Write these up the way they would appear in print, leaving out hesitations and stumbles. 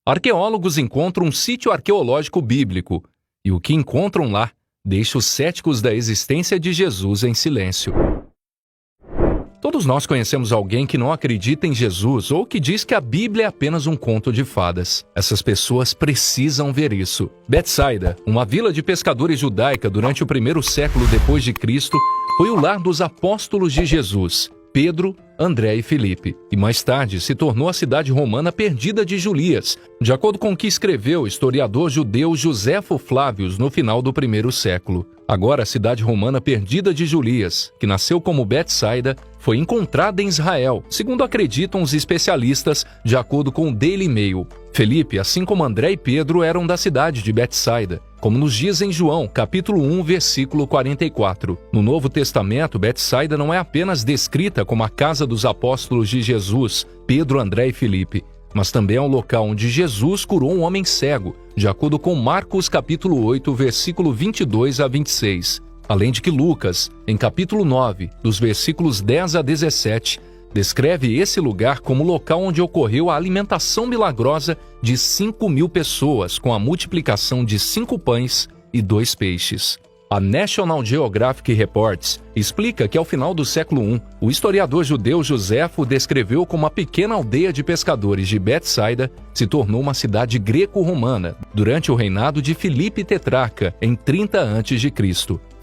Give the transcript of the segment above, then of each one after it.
Arqueólogos encontram um sítio arqueológico bíblico, e o que encontram lá deixa os céticos da existência de Jesus em silêncio. Todos nós conhecemos alguém que não acredita em Jesus ou que diz que a Bíblia é apenas um conto de fadas. Essas pessoas precisam ver isso. Betsaida, uma vila de pescadores judaica durante o 1º século depois de Cristo, foi o lar dos apóstolos de Jesus, Pedro, André e Filipe, e mais tarde se tornou a cidade romana perdida de Julias, de acordo com o que escreveu o historiador judeu Joséfo Flávios no final do 1º século. Agora a cidade romana perdida de Julias, que nasceu como Betsaida, foi encontrada em Israel, segundo acreditam os especialistas, de acordo com o Daily Mail. Felipe, assim como André e Pedro, eram da cidade de Betsaida, como nos diz em João, capítulo 1, versículo 44. No Novo Testamento, Betsaida não é apenas descrita como a casa dos apóstolos de Jesus, Pedro, André e Filipe, mas também é um local onde Jesus curou um homem cego, de acordo com Marcos capítulo 8, versículo 22 a 26. Além de que Lucas, em capítulo 9, dos versículos 10 a 17, descreve esse lugar como o local onde ocorreu a alimentação milagrosa de 5.000 pessoas com a multiplicação de 5 pães e 2 peixes. A National Geographic Reports explica que ao final do século I, o historiador judeu Joséfo descreveu como a pequena aldeia de pescadores de Betsaida se tornou uma cidade greco-romana durante o reinado de Filipe Tetrarca, em 30 a.C.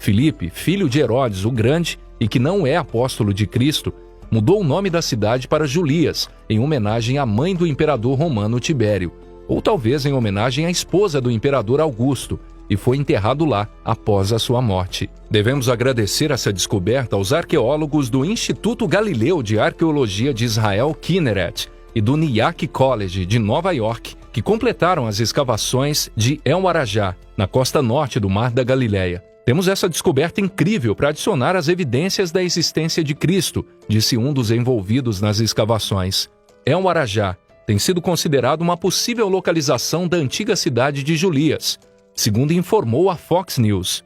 Filipe, filho de Herodes o Grande e que não é apóstolo de Cristo, mudou o nome da cidade para Julias, em homenagem à mãe do imperador romano Tibério, ou talvez em homenagem à esposa do imperador Augusto, e foi enterrado lá após a sua morte. Devemos agradecer essa descoberta aos arqueólogos do Instituto Galileu de Arqueologia de Israel Kinneret e do Nyack College de Nova York, que completaram as escavações de El Arajá, na costa norte do Mar da Galileia. Temos essa descoberta incrível para adicionar às evidências da existência de Cristo, disse um dos envolvidos nas escavações. El Arajá tem sido considerado uma possível localização da antiga cidade de Julias, segundo informou a Fox News.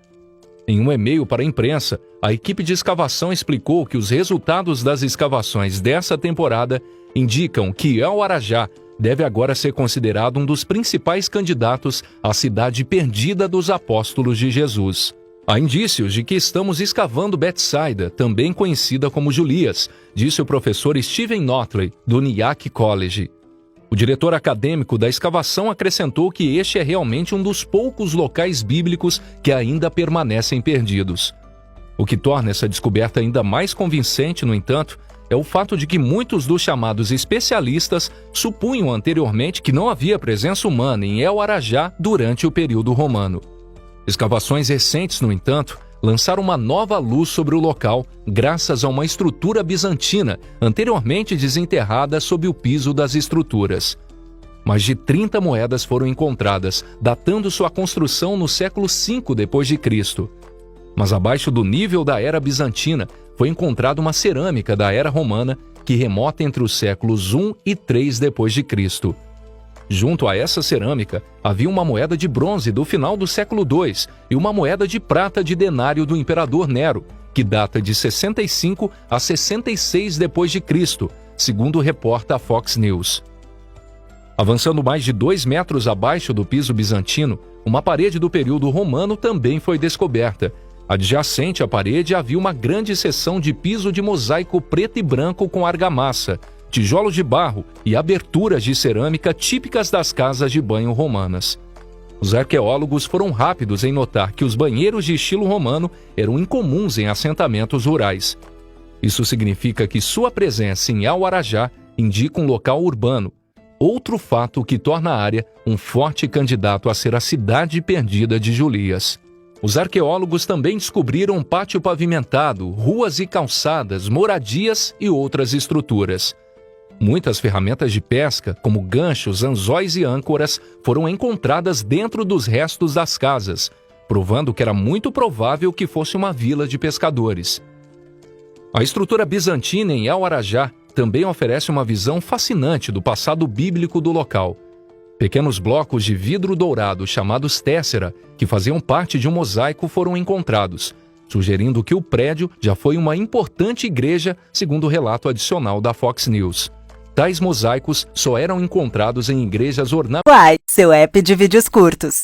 Em um e-mail para a imprensa, a equipe de escavação explicou que os resultados das escavações dessa temporada indicam que El Arajá deve agora ser considerado um dos principais candidatos à cidade perdida dos apóstolos de Jesus. Há indícios de que estamos escavando Betsaida, também conhecida como Julias, disse o professor Stephen Notley, do Nyack College. O diretor acadêmico da escavação acrescentou que este é realmente um dos poucos locais bíblicos que ainda permanecem perdidos. O que torna essa descoberta ainda mais convincente, no entanto, é o fato de que muitos dos chamados especialistas supunham anteriormente que não havia presença humana em El Arajá durante o período romano. Escavações recentes, no entanto, lançaram uma nova luz sobre o local graças a uma estrutura bizantina anteriormente desenterrada sob o piso das estruturas. Mais de 30 moedas foram encontradas, datando sua construção no século V d.C. Mas abaixo do nível da era bizantina foi encontrada uma cerâmica da era romana que remota entre os séculos I e III d.C. Junto a essa cerâmica, havia uma moeda de bronze do final do século II e uma moeda de prata de denário do imperador Nero, que data de 65 a 66 d.C., segundo reporta a Fox News. Avançando mais de 2 metros abaixo do piso bizantino, uma parede do período romano também foi descoberta. Adjacente à parede havia uma grande seção de piso de mosaico preto e branco com argamassa, tijolos de barro e aberturas de cerâmica típicas das casas de banho romanas. Os arqueólogos foram rápidos em notar que os banheiros de estilo romano eram incomuns em assentamentos rurais. Isso significa que sua presença em El Arajá indica um local urbano, outro fato que torna a área um forte candidato a ser a cidade perdida de Julias. Os arqueólogos também descobriram um pátio pavimentado, ruas e calçadas, moradias e outras estruturas. Muitas ferramentas de pesca, como ganchos, anzóis e âncoras, foram encontradas dentro dos restos das casas, provando que era muito provável que fosse uma vila de pescadores. A estrutura bizantina em El Arajá também oferece uma visão fascinante do passado bíblico do local. Pequenos blocos de vidro dourado chamados téssera, que faziam parte de um mosaico, foram encontrados, sugerindo que o prédio já foi uma importante igreja, segundo o relato adicional da Fox News. Tais mosaicos só eram encontrados em igrejas ornamentadas. Uai, seu app de vídeos curtos.